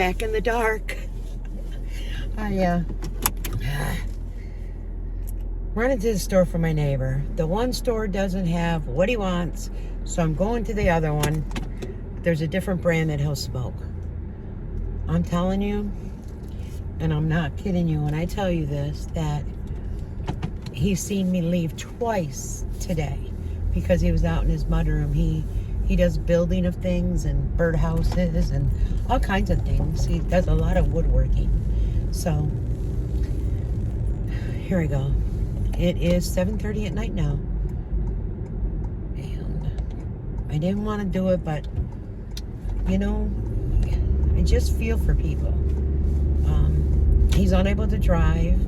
back in the dark. I run into the store for my neighbor. The one store doesn't have what he wants, so I'm going to the other one. There's a different brand that he'll smoke. I'm telling you, and I'm not kidding you when I tell you this, that he's seen me leave twice today because he was out in his mudroom. He does building of things and birdhouses and all kinds of things. He does a lot of woodworking. So here we go. It is 7:30 at night now. And I didn't want to do it, but you know, I just feel for people. He's unable to drive,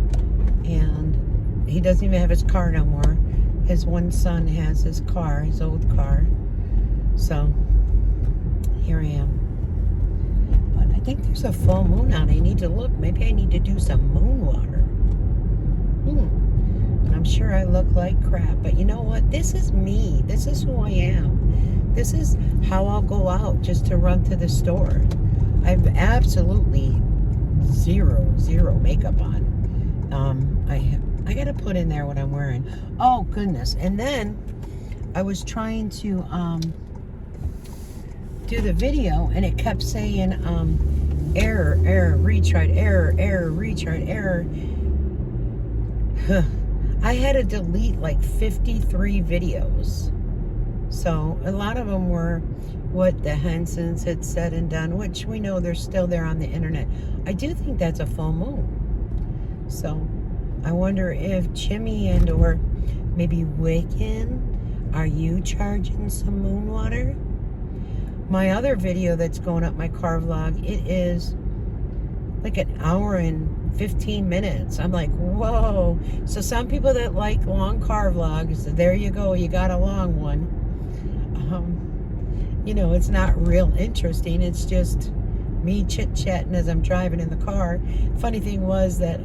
and he doesn't even have his car no more. His one son has his car, his old car. So here I am. But I think there's a full moon out. I need to look. Maybe I need to do some moon water. And I'm sure I look like crap. But you know what? This is me. This is who I am. This is how I'll go out, just to run to the store. I've absolutely zero makeup on. I gotta put in there what I'm wearing. Oh goodness. And then I was trying to do the video, and it kept saying error, retry, error, retry, error. I had to delete like 53 videos. So a lot of them were what the Hensons had said and done, which we know they're still there on the internet. I do think that's a full moon. So I wonder if Jimmy and or maybe Wiccan, are you charging some moon water? My other video that's going up, my car vlog, it is like an hour and 15 minutes. I'm like, whoa. So some people that like long car vlogs, there you go, you got a long one. You know, it's not real interesting. It's just me chit-chatting as I'm driving in the car. Funny thing was that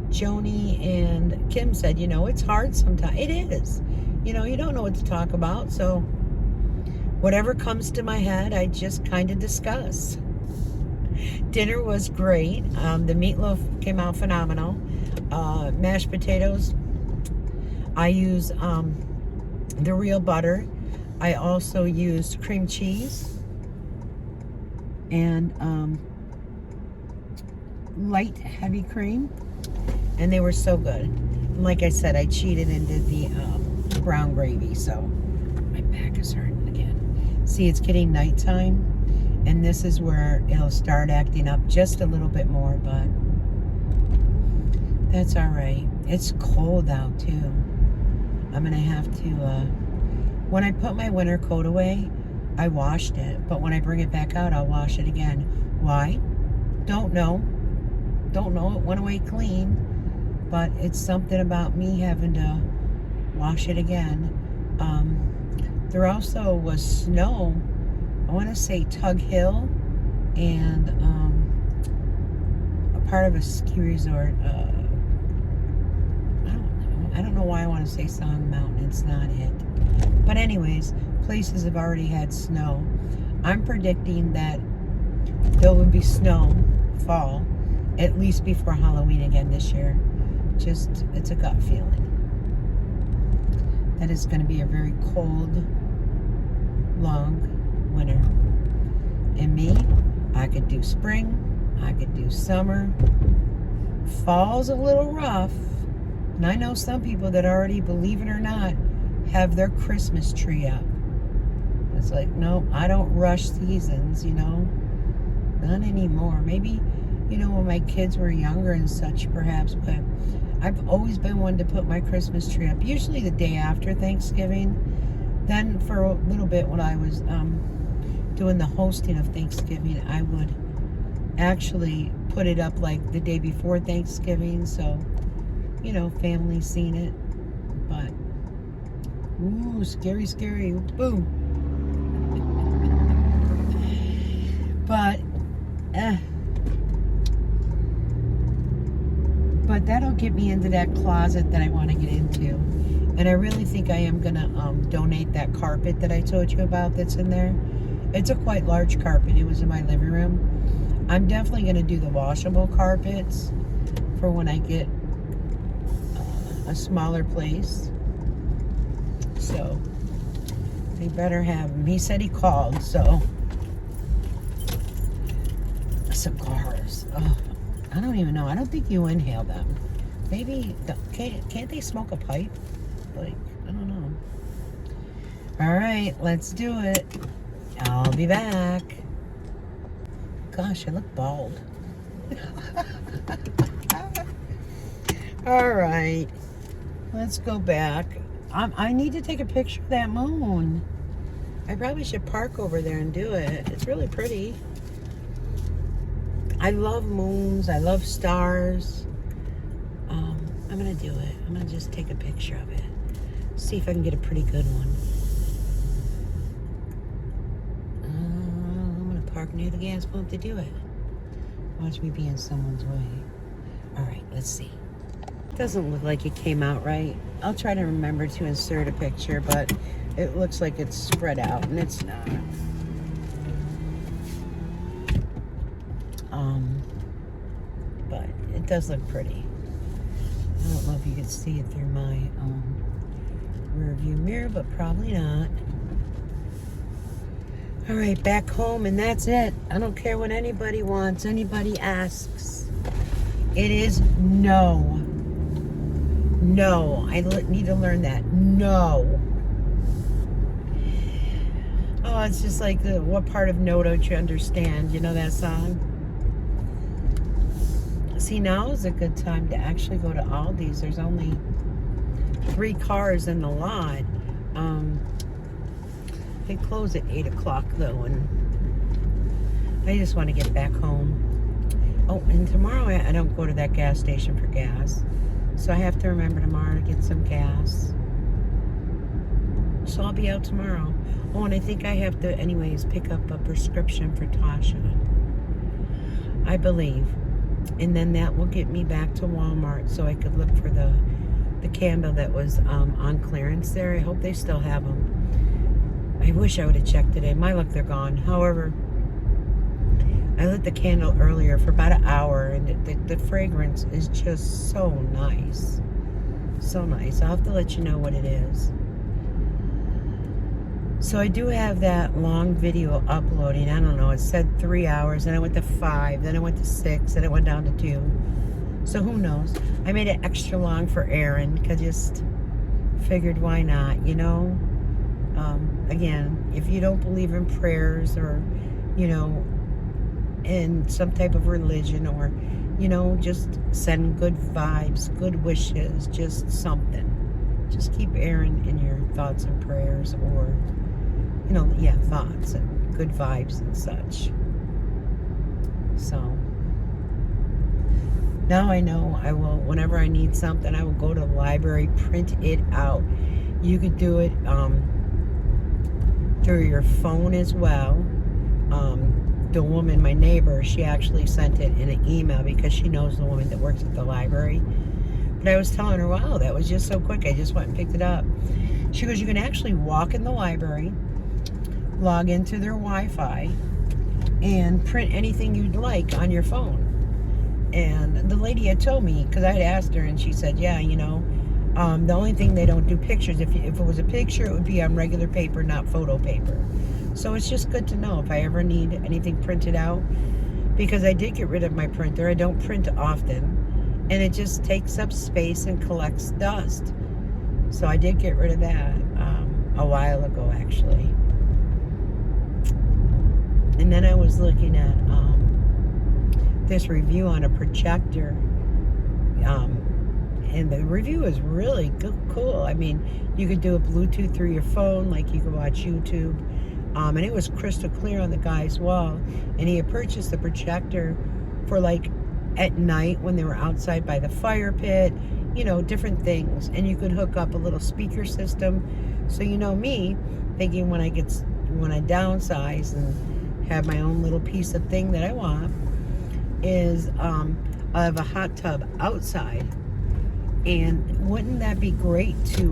Joni and Kim said, you know, it's hard sometimes. It is. You know, you don't know what to talk about. So whatever comes to my head, I just kind of discuss. Dinner was great. The meatloaf came out phenomenal. Mashed potatoes. I use the real butter. I also used cream cheese and light heavy cream, and they were so good. And like I said, I cheated and did the brown gravy, so my back is hurting again. See, it's getting nighttime, and this is where it'll start acting up just a little bit more, but that's all right. It's cold out too. I'm gonna have to when I put my winter coat away, I washed it, but when I bring it back out, I'll wash it again. Why? Don't know. Don't know. It went away clean, but it's something about me having to wash it again. There also was snow, I want to say Tug Hill, and a part of a ski resort. I don't know why I want to say Song Mountain. It's not it. But anyways, places have already had snow. I'm predicting that there will be snow, fall, at least before Halloween again this year. Just, it's a gut feeling. That is going to be a very cold, long winter. And me, I could do spring, I could do summer. Fall's a little rough. And I know some people that already, believe it or not, have their Christmas tree up. It's like, no, I don't rush seasons, you know. Not anymore. Maybe, you know, when my kids were younger and such, perhaps. But I've always been one to put my Christmas tree up, usually the day after Thanksgiving. Then for a little bit when I was doing the hosting of Thanksgiving, I would actually put it up like the day before Thanksgiving. So, you know, family seen it. But ooh, scary, scary. Boom. But that'll get me into that closet that I want to get into. And I really think I am going to donate that carpet that I told you about that's in there. It's a quite large carpet. It was in my living room. I'm definitely going to do the washable carpets for when I get a smaller place. So they better have him. He said he called, so cigars. Oh, I don't even know. I don't think you inhale them. Maybe can't they smoke a pipe? Like, I don't know. All right, let's do it. I'll be back. Gosh, I look bald. All right, let's go back. I need to take a picture of that moon. I probably should park over there and do it. It's really pretty. I love moons. I love stars. I'm gonna do it. I'm gonna just take a picture of it. See if I can get a pretty good one. I'm gonna park near the gas pump to do it. Watch me be in someone's way. All right, let's see. Doesn't look like it came out right. I'll try to remember to insert a picture, but it looks like it's spread out, and it's not. But it does look pretty. I don't know if you can see it through my rear view mirror, but probably not. All right, back home, and that's it. I don't care what anybody wants, anybody asks. It is no. No, I need to learn that. No. Oh, it's just like what part of no don't you understand? You know that song? See, now is a good time to actually go to Aldi's. There's only 3 cars in the lot. They close at 8 o'clock though, and I just want to get back home. Oh, and tomorrow I don't go to that gas station for gas. So I have to remember tomorrow to get some gas. So I'll be out tomorrow. Oh, and I think I have to, anyways, pick up a prescription for Tasha. I believe. And then that will get me back to Walmart so I could look for the candle that was on clearance there. I hope they still have them. I wish I would have checked today. My luck, they're gone. However, I lit the candle earlier for about an hour, and the fragrance is just so nice. So nice. I'll have to let you know what it is. So I do have that long video uploading. I don't know. It said 3 hours, then I went to 5, then I went to 6, then it went down to 2. So who knows? I made it extra long for Aaron because I just figured why not, you know? Again, if you don't believe in prayers or, you know, in some type of religion, or, you know, just send good vibes, good wishes, just something. Just keep Aaron in your thoughts and prayers, or, you know, yeah, thoughts and good vibes and such. So now I know I will, whenever I need something, I will go to the library, print it out. You could do it through your phone as well. The woman, my neighbor, she actually sent it in an email because she knows the woman that works at the library. But I was telling her, wow, that was just so quick. I just went and picked it up. She goes, you can actually walk in the library, log into their Wi-Fi, and print anything you'd like on your phone. And the lady had told me, because I had asked her, and she said, yeah, you know, the only thing they don't do pictures. If it was a picture, it would be on regular paper, not photo paper. So it's just good to know if I ever need anything printed out, because I did get rid of my printer. I don't print often, and it just takes up space and collects dust. So I did get rid of that a while ago, actually. And then I was looking at this review on a projector, and the review is really cool. I mean, you could do a Bluetooth through your phone, like you could watch YouTube. And it was crystal clear on the guy's wall. And he had purchased the projector for, like, at night when they were outside by the fire pit, you know, different things. And you could hook up a little speaker system. So, you know me, thinking when I downsize and have my own little piece of thing that I want, is I have a hot tub outside. And wouldn't that be great to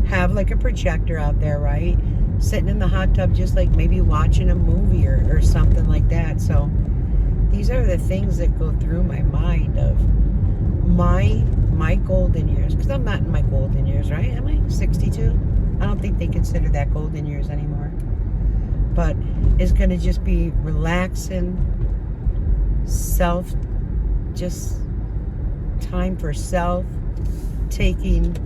have like a projector out there, right? sitting in the hot tub just like maybe watching a movie or something like that. So these are the things that go through my mind of my golden years, because I'm not in my golden years, right? Am I 62? I don't think they consider that golden years anymore. But it's going to just be relaxing, just time for self, taking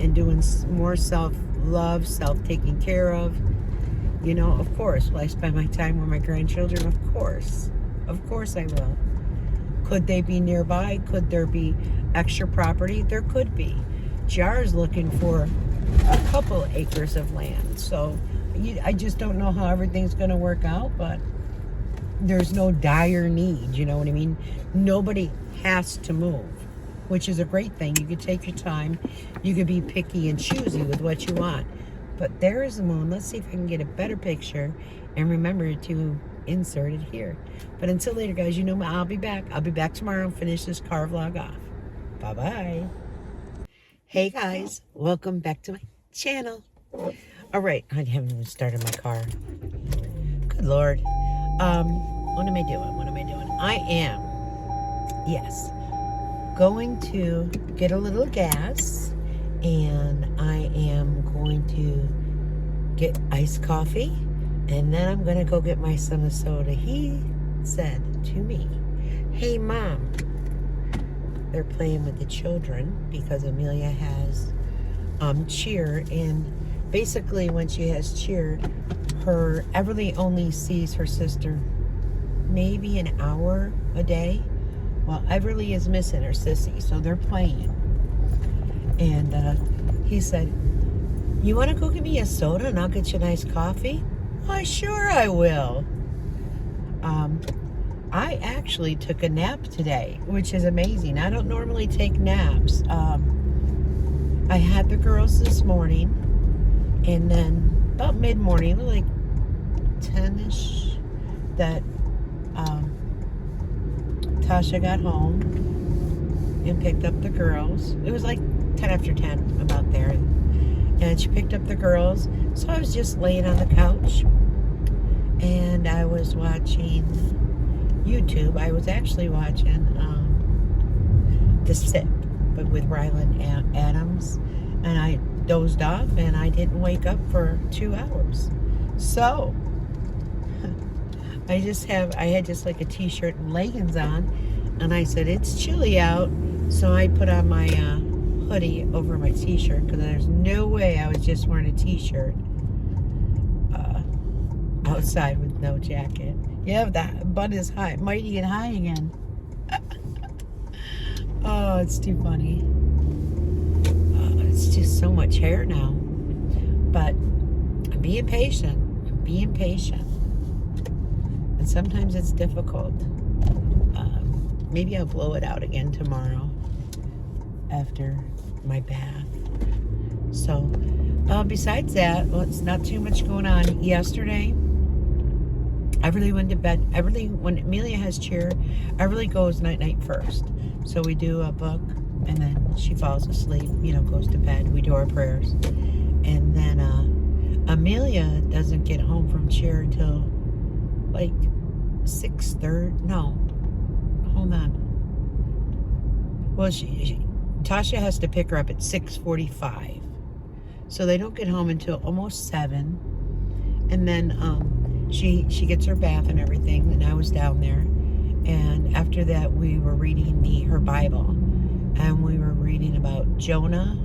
and doing more self-love, self-taking care of. You know, of course, will I spend my time with my grandchildren? Of course I will. Could they be nearby? Could there be extra property? There could be. JR's looking for a couple acres of land. So I just don't know how everything's going to work out, but there's no dire need, you know what I mean? Nobody has to move, which is a great thing. You could take your time. You could be picky and choosy with what you want. But there is the moon. Let's see if I can get a better picture and remember to insert it here. But until later, guys, you know I'll be back. I'll be back tomorrow and finish this car vlog off. Bye-bye. Hey, guys. Welcome back to my channel. All right. I haven't even started my car. Good Lord. What am I doing? I am, yes, going to get a little gas, and I am going to get iced coffee, and then I'm going to go get my son a soda. He said to me, hey, Mom, they're playing with the children because Amelia has cheer, and basically when she has cheer, Everly only sees her sister maybe an hour a day. Well, Everly is missing her sissy, so they're playing. And he said, you want to go get me a soda and I'll get you a nice coffee? Why, sure I will. I actually took a nap today, which is amazing. I don't normally take naps. I had the girls this morning, and then about mid-morning, like 10-ish, that Tasha got home and picked up the girls. It was like 10 after 10, about there. And she picked up the girls. So I was just laying on the couch, and I was watching YouTube. I was actually watching The Sip, but with Ryland Adams. And I dozed off, and I didn't wake up for 2 hours. So I had just like a t-shirt and leggings on, and I said, it's chilly out, so I put on my hoodie over my t-shirt, because there's no way I was just wearing a t-shirt outside with no jacket. Yeah, that butt is high, mighty and high again. Oh, it's too funny. It's just so much hair now. But I'm being patient. And sometimes it's difficult. Maybe I'll blow it out again tomorrow after my bath. So, besides that, well, it's not too much going on. Yesterday, Everly went to bed. When Amelia has cheer, Everly goes night-night first. So we do a book, and then she falls asleep, goes to bed. We do our prayers. And then Amelia doesn't get home from cheer until like 6:30. No, hold on. Well, Tasha has to pick her up at 6:45. So they don't get home until almost 7. And then she gets her bath and everything, and I was down there. And after that, we were reading her Bible. And we were reading about Jonah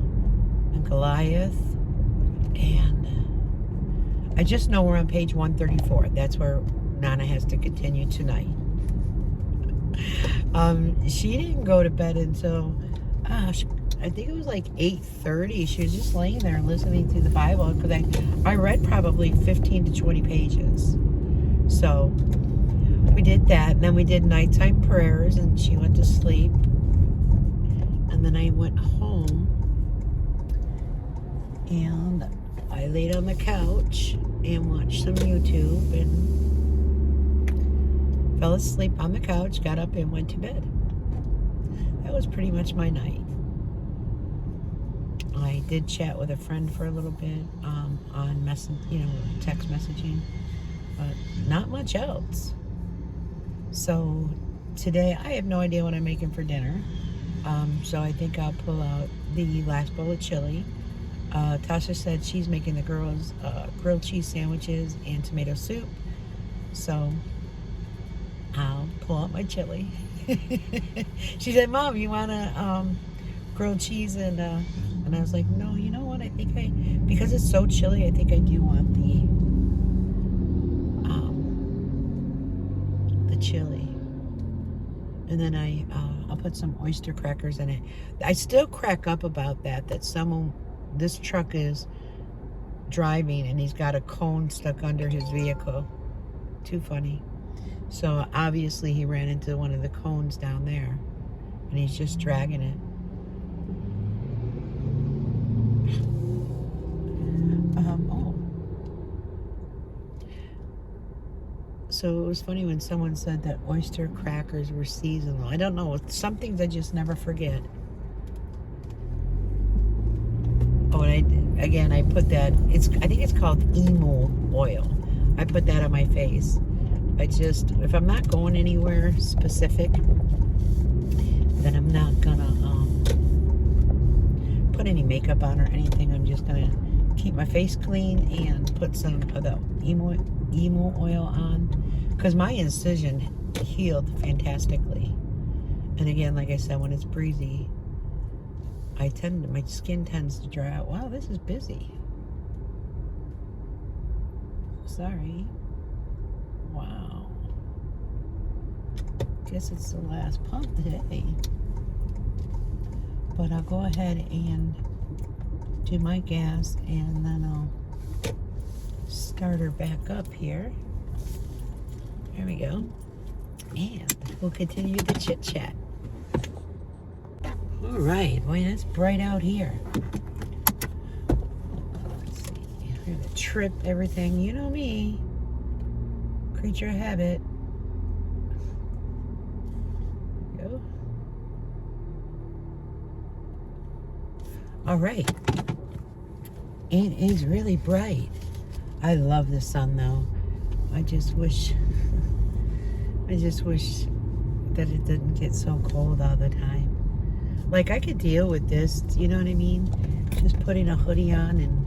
and Goliath. And I just know we're on page 134. That's where Nana has to continue tonight. She didn't go to bed until, I think it was like 8:30. She was just laying there listening to the Bible, because I read probably 15 to 20 pages. So we did that, and then we did nighttime prayers, and she went to sleep. And then I went home, and I laid on the couch and watched some YouTube, and fell asleep on the couch, got up, and went to bed. That was pretty much my night. I did chat with a friend for a little bit on text messaging, but not much else. So today I have no idea what I'm making for dinner. So I think I'll pull out the last bowl of chili. Tasha said she's making the girls grilled cheese sandwiches and tomato soup. So I'll pull out my chili. She said, "Mom, you want a grilled cheese?" And I was like, "No, you know what? I think because it's so chilly, I think I do want the chili." And then I'll put some oyster crackers in it. I still crack up about that this truck is driving and he's got a cone stuck under his vehicle. Too funny. So obviously he ran into one of the cones down there and he's just dragging it. So it was funny when someone said that oyster crackers were seasonal. I don't know. Some things I just never forget. Oh, and I put that. I think it's called emu oil. I put that on my face. If I'm not going anywhere specific, then I'm not gonna put any makeup on or anything. I'm just gonna keep my face clean and put some of the emu oil on, because my incision healed fantastically. And again, like I said, when it's breezy, my skin tends to dry out. Wow, this is busy. Sorry. Wow. Guess it's the last pump today. But I'll go ahead and do my gas, and then I'll start her back up here. There we go. And we'll continue the chit chat. All right, boy, that's bright out here. Let's see. We're gonna trip everything. You know me. Creature of habit. Go. All right. It is really bright. I love the sun though. I just wish that it didn't get so cold all the time. Like, I could deal with this, you know what I mean? Just putting a hoodie on and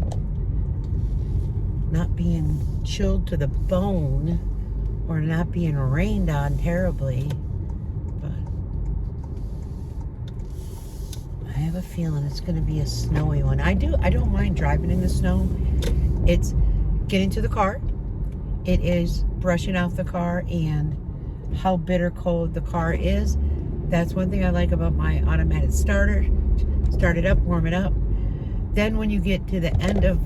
not being chilled to the bone, or not being rained on terribly. But I have a feeling it's going to be a snowy one. I don't mind driving in the snow. It's getting to the car. It is brushing off the car and how bitter cold the car is. That's one thing I like about my automatic starter. Start it up, warm it up. Then when you get to the end of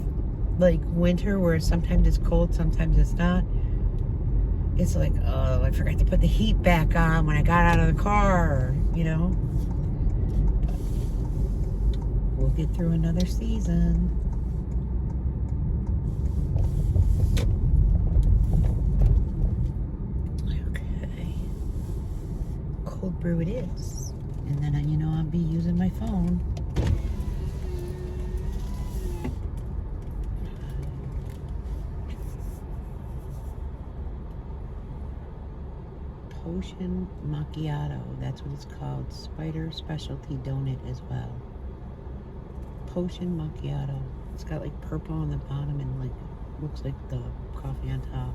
like winter, where sometimes it's cold, sometimes it's not, it's like, oh, I forgot to put the heat back on when I got out of the car, you know. But we'll get through another season. Cold brew it is, and then I'll be using my phone. Potion macchiato, that's what it's called. Spider specialty donut as well. Potion macchiato. It's got like purple on the bottom and like looks like the coffee on top.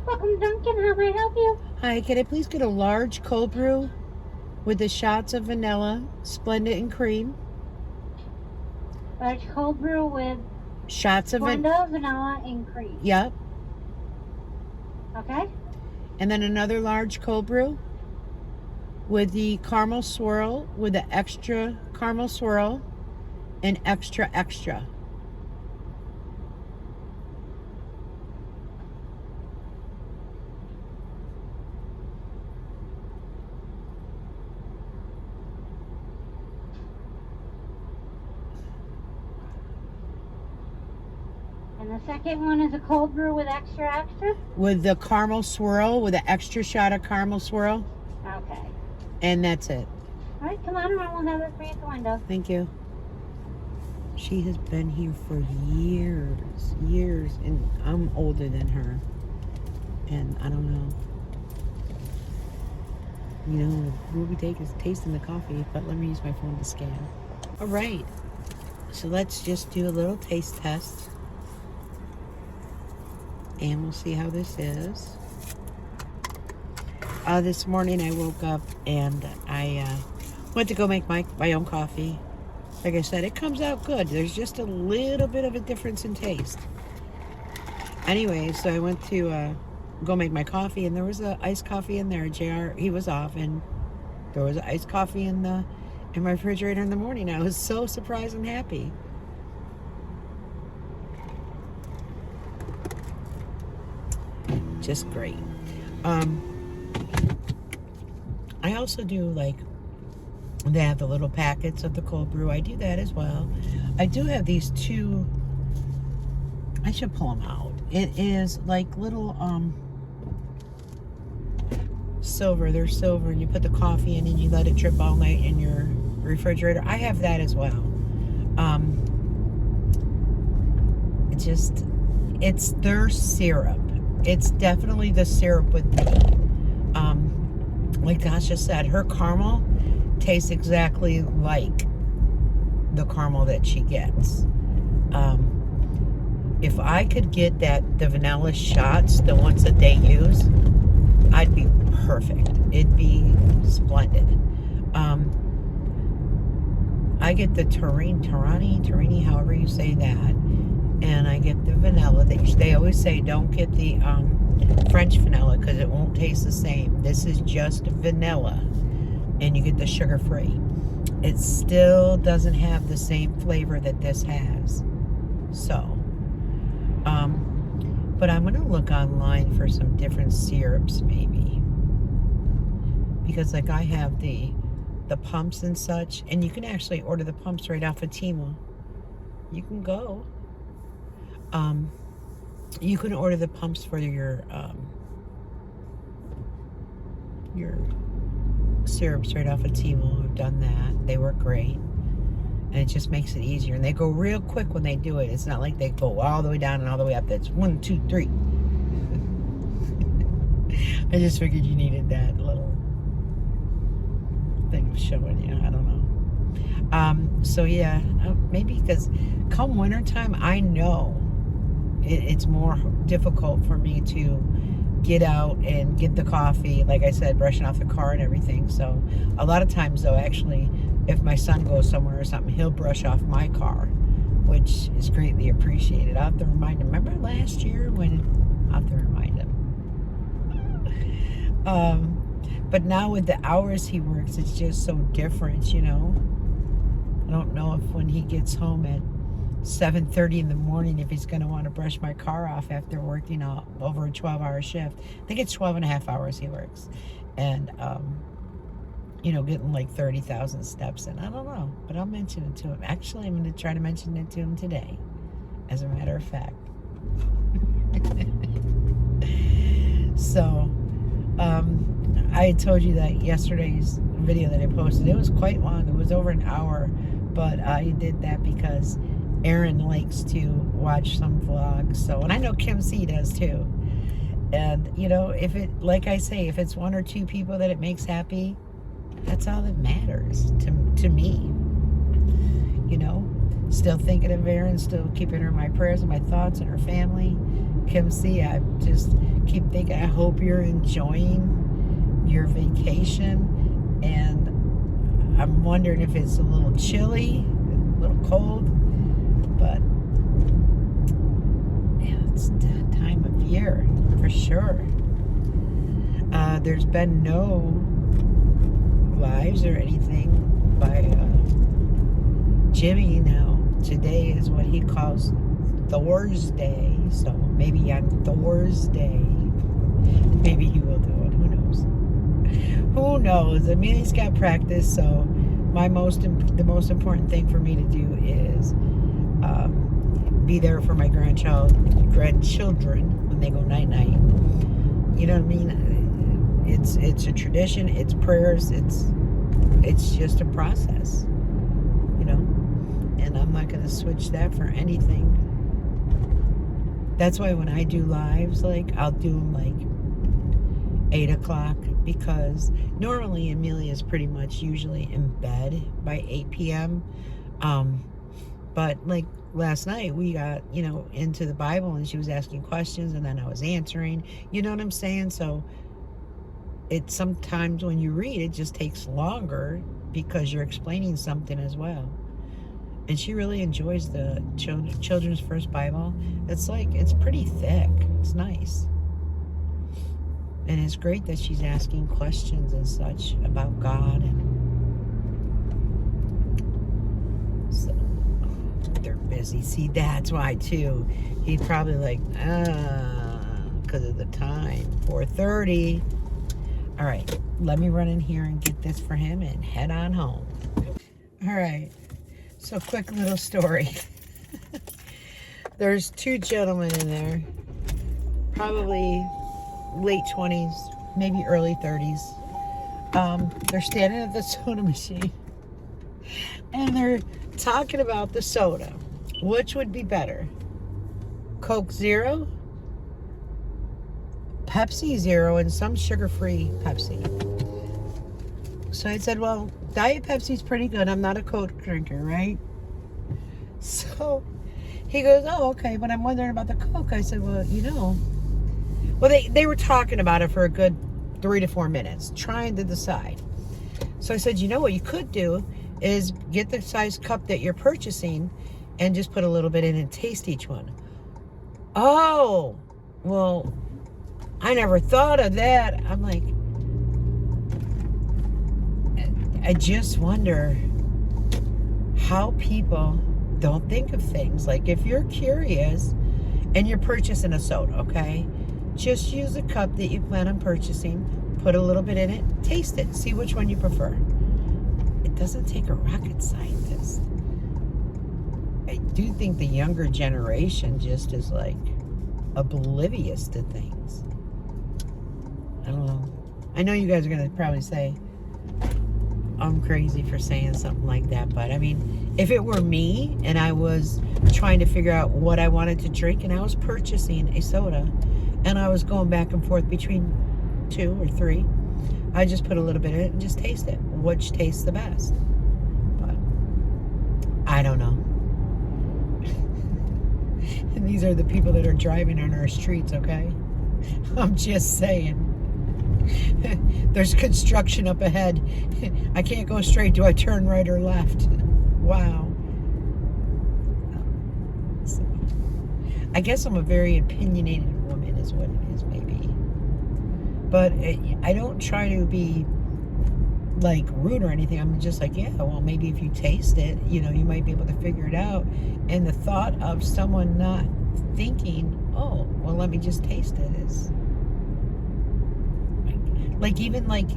Welcome, Duncan. How may I help you? Hi, can I please get a large cold brew with the shots of vanilla, Splenda, and cream? Large cold brew with shots of vanilla, and cream. Yep. Okay. And then another large cold brew with the caramel swirl, with the extra caramel swirl and extra. And the second one is a cold brew with extra. With the caramel swirl, with an extra shot of caramel swirl. Okay. And that's it. Alright, come on around. We'll have it for you at the window. Thank you. She has been here for years, and I'm older than her. And I don't know. You know, we'll be tasting the coffee, but let me use my phone to scan. All right. So let's just do a little taste test. And we'll see how this is. This morning I woke up and I went to go make my own coffee. Like I said, it comes out good. There's just a little bit of a difference in taste. Anyway, so I went to go make my coffee, and there was a iced coffee in there. JR, he was off, and there was iced coffee in my refrigerator in the morning. I was so surprised and happy. Just great. I also do, like, they have the little packets of the cold brew. I do that as well. I do have these two. I should pull them out. It is like little silver. They're silver, and you put the coffee in and you let it drip all night in your refrigerator. I have that as well. It's their syrup. It's definitely the syrup with me. Like Tasha said, her caramel tastes exactly like the caramel that she gets. If I could get the vanilla shots, the ones that they use, I'd be perfect. It'd be splendid. I get the Torani, however you say that, and I get the vanilla. They always say don't get the French vanilla because it won't taste the same. This is just vanilla, and you get the sugar-free. It still doesn't have the same flavor that this has. So, but I'm gonna look online for some different syrups maybe, because like I have the pumps and such, and you can actually order the pumps right off of Temu. You can go. You can order the pumps for your syrups right off of Temu. I've done that. They work great. And it just makes it easier. And they go real quick when they do it. It's not like they go all the way down and all the way up. That's 1, 2, 3. I just figured you needed that little thing showing you. I don't know. So yeah, maybe because come wintertime, I know it's more difficult for me to get out and get the coffee, like I said, brushing off the car and everything. So a lot of times though, actually, if my son goes somewhere or something, he'll brush off my car, which is greatly appreciated. I'll have to remind him. Remember last year when I'll have to remind him. But now with the hours he works, it's just so different, you know. I don't know if when he gets home at 7:30 in the morning, if he's going to want to brush my car off after working over a 12-hour shift. I think it's 12 and a half hours he works. And, you know, getting like 30,000 steps in. I don't know, but I'll mention it to him. Actually, I'm going to try to mention it to him today, as a matter of fact. So, I told you that yesterday's video that I posted, it was quite long. It was over an hour, but I did that because Aaron likes to watch some vlogs. So, and I know Kim C does too. And, you know, if it, like I say, if it's 1 or 2 people that it makes happy, that's all that matters to me. You know, still thinking of Aaron, still keeping her in my prayers and my thoughts and her family. Kim C, I just keep thinking, I hope you're enjoying your vacation. And I'm wondering if it's a little chilly, a little cold, but yeah, it's that time of year for sure. There's been no lives or anything by Jimmy. Now today is what he calls Thor's Day, so maybe on Thor's Day maybe he will do it. Who knows? I mean, he's got practice, so the most important thing for me to do is be there for my grandchildren when they go night-night. You know what I mean? It's a tradition, it's prayers, it's it's just a process, you know, and I'm not going to switch that for anything. That's why when I do lives, like, I'll do them like 8 o'clock, because normally Amelia is pretty much usually in bed by 8 p.m. But like last night we got, you know, into the Bible and she was asking questions and then I was answering, you know what I'm saying? So it sometimes when you read, it just takes longer because you're explaining something as well. And she really enjoys the Children's First Bible. It's like, it's pretty thick. It's nice. And it's great that she's asking questions and such about God. And so they're busy. See, that's why too. He's probably like, because of the time. 4:30. All right, let me run in here and get this for him and head on home. All right, so quick little story. There's 2 gentlemen in there, probably late 20s, maybe early 30s. They're standing at the soda machine and they're talking about the soda. Which would be better? Coke Zero, Pepsi Zero, and some sugar-free Pepsi. So I said, well, Diet Pepsi's pretty good. I'm not a Coke drinker, right? So he goes, oh, okay, but I'm wondering about the Coke. I said, well, you know. Well, they were talking about it for a good 3 to 4 minutes, trying to decide. So I said, you know what you could do is get the size cup that you're purchasing and just put a little bit in and taste each one. Oh, well, I never thought of that. I'm like, I just wonder how people don't think of things. Like, if you're curious and you're purchasing a soda, okay, just use a cup that you plan on purchasing, put a little bit in it, taste it, see which one you prefer. It doesn't take a rocket scientist. I do think the younger generation just is like oblivious to things. I don't know. I know you guys are going to probably say I'm crazy for saying something like that, but I mean, if it were me and I was trying to figure out what I wanted to drink and I was purchasing a soda and I was going back and forth between 2 or 3, I just put a little bit in it and just taste it. Which tastes the best? But I don't know. And these are the people that are driving on our streets, okay? I'm just saying. There's construction up ahead. I can't go straight. Do I turn right or left? Wow. So, I guess I'm a very opinionated woman is what it is, maybe. But I don't try to be like rude or anything. I'm just like, yeah, well, maybe if you taste it, you know, you might be able to figure it out. And the thought of someone not thinking, oh, well, let me just taste it is like, even like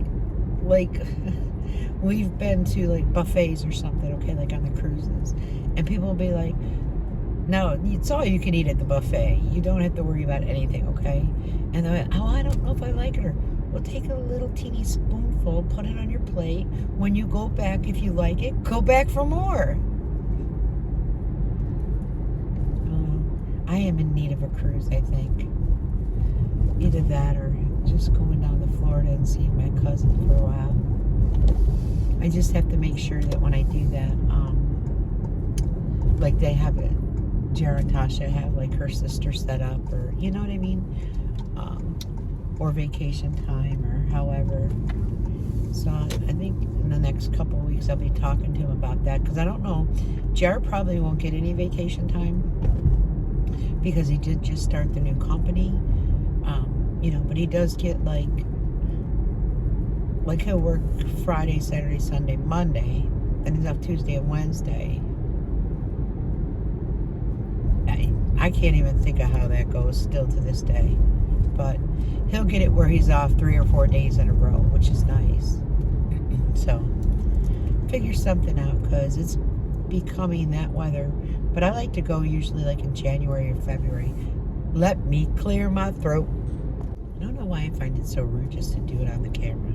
we've been to like buffets or something, okay, like on the cruises, and people will be like, no, it's all you can eat at the buffet. You don't have to worry about anything, okay? And they're like, oh, I don't know if I like it. Or, well, take a little teeny spoonful, put it on your plate. When you go back, if you like it, go back for more. I am in need of a cruise, I think. Either that or just going down to Florida and seeing my cousin for a while. I just have to make sure that when I do that, like they have it, Jared and Tasha have like her sister set up, or you know what I mean, or vacation time, or however. So I think in the next couple of weeks I'll be talking to him about that, because I don't know, Jared probably won't get any vacation time because he did just start the new company, you know, but he does get like he'll work Friday, Saturday, Sunday, Monday, then he's off Tuesday and Wednesday. I can't even think of how that goes still to this day, but he'll get it where he's off 3 or 4 days in a row, which is nice. So figure something out, because it's becoming that weather. But I like to go usually like in January or February. Let me clear my throat. I don't know why I find it so rude just to do it on the camera.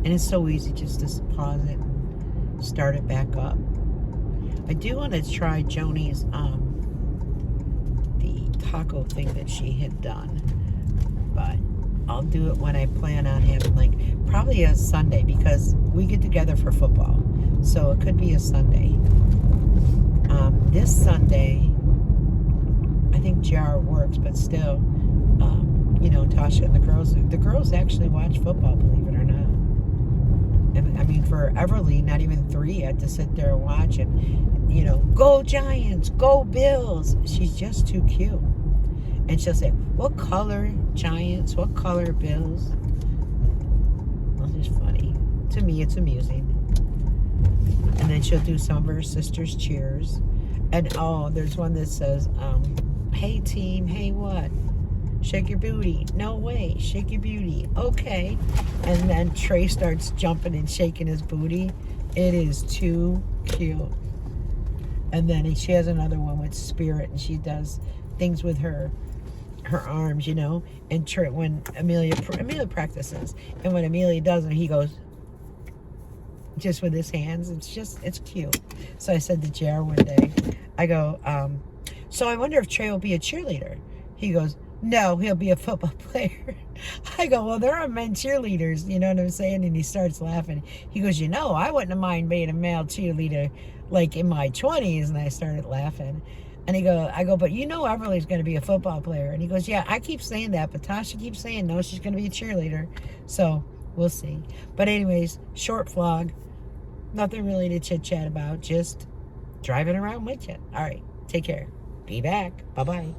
And it's so easy just to pause it and start it back up. I do want to try Joni's the taco thing that she had done, but I'll do it when I plan on having, like, probably a Sunday, because we get together for football, so it could be a Sunday. This Sunday, I think JR works, but still, you know, Tasha and the girls actually watch football, believe it or not. And I mean, for Everly, not even 3 yet, to sit there and watch and, you know, go Giants, go Bills. She's just too cute. And she'll say, what color Giants, what color Bills? Well, it's just funny. To me, it's amusing. And then she'll do some of her sister's cheers. And, oh, there's one that says, hey, team, hey, what? Shake your booty. No way. Shake your booty. Okay. And then Trey starts jumping and shaking his booty. It is too cute. And then she has another one with Spirit, and she does things with her arms, you know. And when Amelia practices, and when Amelia does it, he goes just with his hands. It's cute. So I said to JR one day, I go, so I wonder if Trey will be a cheerleader. He goes, no, he'll be a football player. I go, well, there are men cheerleaders, you know what I'm saying? And he starts laughing. He goes, you know, I wouldn't have mind being a male cheerleader, like, in my 20s. And I started laughing. And I go, but you know Everly's going to be a football player. And he goes, yeah, I keep saying that, but Tasha keeps saying, no, she's going to be a cheerleader. So we'll see. But anyways, short vlog. Nothing really to chit-chat about. Just driving around with you. All right. Take care. Be back. Bye-bye.